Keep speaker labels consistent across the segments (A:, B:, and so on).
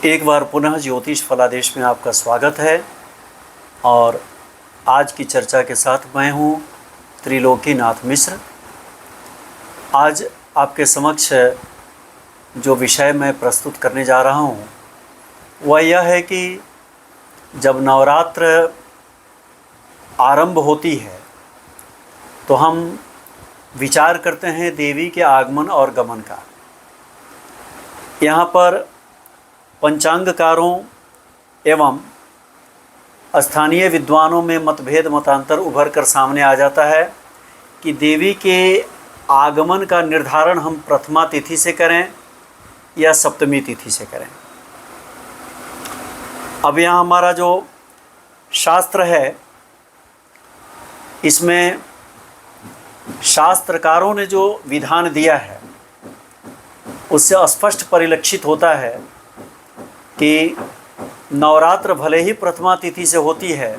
A: एक बार पुनः ज्योतिष फलादेश में आपका स्वागत है। और आज की चर्चा के साथ मैं हूँ त्रिलोकीनाथ मिश्र। आज आपके समक्ष जो विषय मैं प्रस्तुत करने जा रहा हूँ वह यह है कि जब नवरात्र आरंभ होती है तो हम विचार करते हैं देवी के आगमन और गमन का। यहाँ पर पंचांगकारों एवं स्थानीय विद्वानों में मतभेद मतांतर उभर कर सामने आ जाता है कि देवी के आगमन का निर्धारण हम प्रथमा तिथि से करें या सप्तमी तिथि से करें। अब यहाँ हमारा जो शास्त्र है इसमें शास्त्रकारों ने जो विधान दिया है उससे स्पष्ट परिलक्षित होता है कि नवरात्र भले ही प्रथमा तिथि से होती है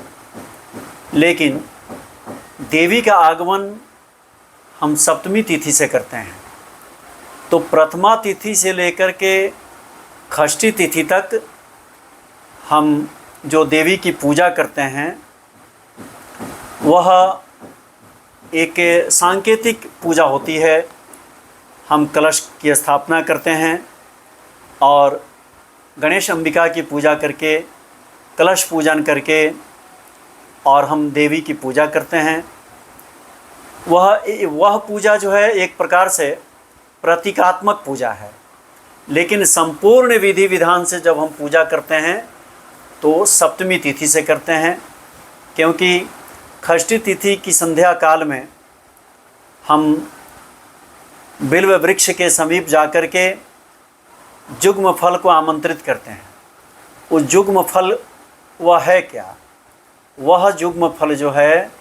A: लेकिन देवी का आगमन हम सप्तमी तिथि से करते हैं। तो प्रथमा तिथि से लेकर के षष्ठी तिथि तक हम जो देवी की पूजा करते हैं वह एक सांकेतिक पूजा होती है। हम कलश की स्थापना करते हैं और गणेश अंबिका की पूजा करके कलश पूजन करके और हम देवी की पूजा करते हैं। वह पूजा जो है एक प्रकार से प्रतीकात्मक पूजा है, लेकिन संपूर्ण विधि विधान से जब हम पूजा करते हैं तो सप्तमी तिथि से करते हैं, क्योंकि षष्ठी तिथि की संध्या काल में हम बिल्व वृक्ष के समीप जाकर के जुग्म फल को आमंत्रित करते हैं। उस जुग्म फल वह है क्या? वह जुग्म फल जो है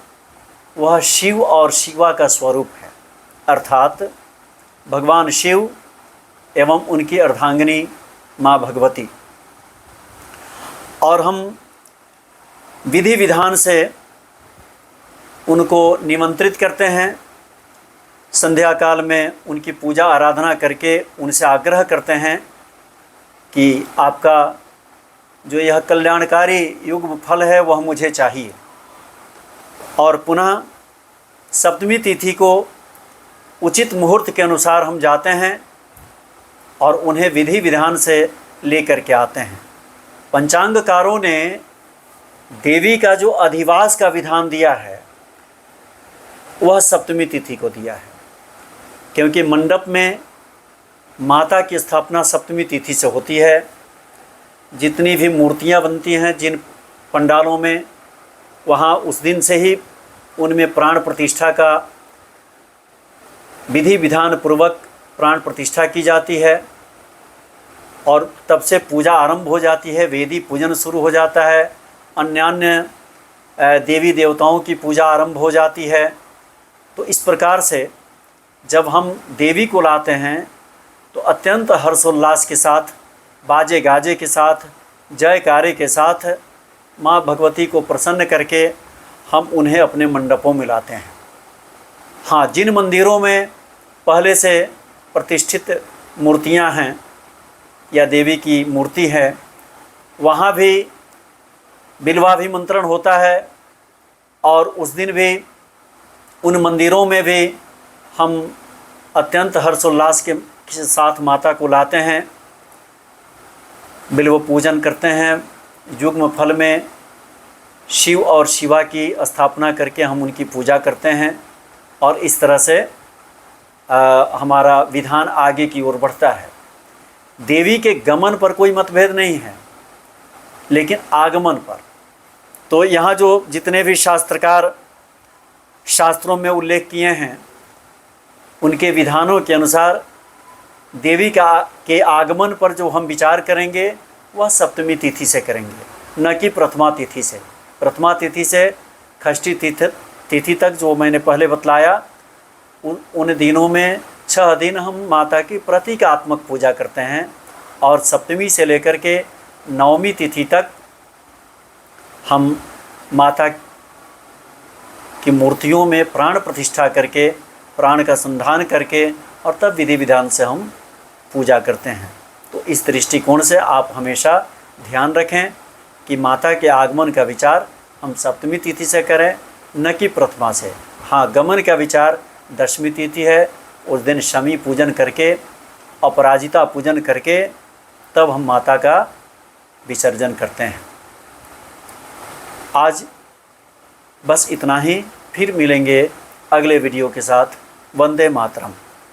A: वह शिव और शिवा का स्वरूप है, अर्थात भगवान शिव एवं उनकी अर्धांगिनी माँ भगवती। और हम विधि विधान से उनको निमंत्रित करते हैं। संध्या काल में उनकी पूजा आराधना करके उनसे आग्रह करते हैं कि आपका जो यह कल्याणकारी युग्म फल है वह मुझे चाहिए। और पुनः सप्तमी तिथि को उचित मुहूर्त के अनुसार हम जाते हैं और उन्हें विधि विधान से लेकर के आते हैं। पंचांगकारों ने देवी का जो अधिवास का विधान दिया है वह सप्तमी तिथि को दिया है, क्योंकि मंडप में माता की स्थापना सप्तमी तिथि से होती है। जितनी भी मूर्तियां बनती हैं जिन पंडालों में, वहाँ उस दिन से ही उनमें प्राण प्रतिष्ठा का विधि विधान पूर्वक प्राण प्रतिष्ठा की जाती है और तब से पूजा आरंभ हो जाती है। वेदी पूजन शुरू हो जाता है, अन्य देवी देवताओं की पूजा आरंभ हो जाती है। तो इस प्रकार से जब हम देवी को लाते हैं तो अत्यंत हर्षोल्लास के साथ, बाजे गाजे के साथ, जयकारे के साथ माँ भगवती को प्रसन्न करके हम उन्हें अपने मंडपों में लाते हैं। हाँ, जिन मंदिरों में पहले से प्रतिष्ठित मूर्तियाँ हैं या देवी की मूर्ति है वहाँ भी बिल्वाभिमंत्रण होता है और उस दिन भी उन मंदिरों में भी हम अत्यंत हर्षोल्लास के साथ माता को लाते हैं, बिल्व पूजन करते हैं। युग्म फल में शिव और शिवा की स्थापना करके हम उनकी पूजा करते हैं और इस तरह से हमारा विधान आगे की ओर बढ़ता है। देवी के गमन पर कोई मतभेद नहीं है, लेकिन आगमन पर तो यहाँ जो जितने भी शास्त्रकार शास्त्रों में उल्लेख किए हैं उनके विधानों के अनुसार देवी के आगमन पर जो हम विचार करेंगे वह सप्तमी तिथि से करेंगे, न कि प्रथमा तिथि से। प्रथमा तिथि से षष्ठी तिथि तक जो मैंने पहले बतलाया उन दिनों में 6 दिन हम माता की प्रतीकात्मक पूजा करते हैं और सप्तमी से लेकर के नवमी तिथि तक हम माता की मूर्तियों में प्राण प्रतिष्ठा करके, प्राण का संधान करके और तब विधि विधान से हम पूजा करते हैं। तो इस दृष्टिकोण से आप हमेशा ध्यान रखें कि माता के आगमन का विचार हम सप्तमी तिथि से करें, न कि प्रथमा से। हाँ, गमन का विचार दशमी तिथि है, उस दिन शमी पूजन करके, अपराजिता पूजन करके तब हम माता का विसर्जन करते हैं। आज बस इतना ही, फिर मिलेंगे अगले वीडियो के साथ। वंदे मातरम।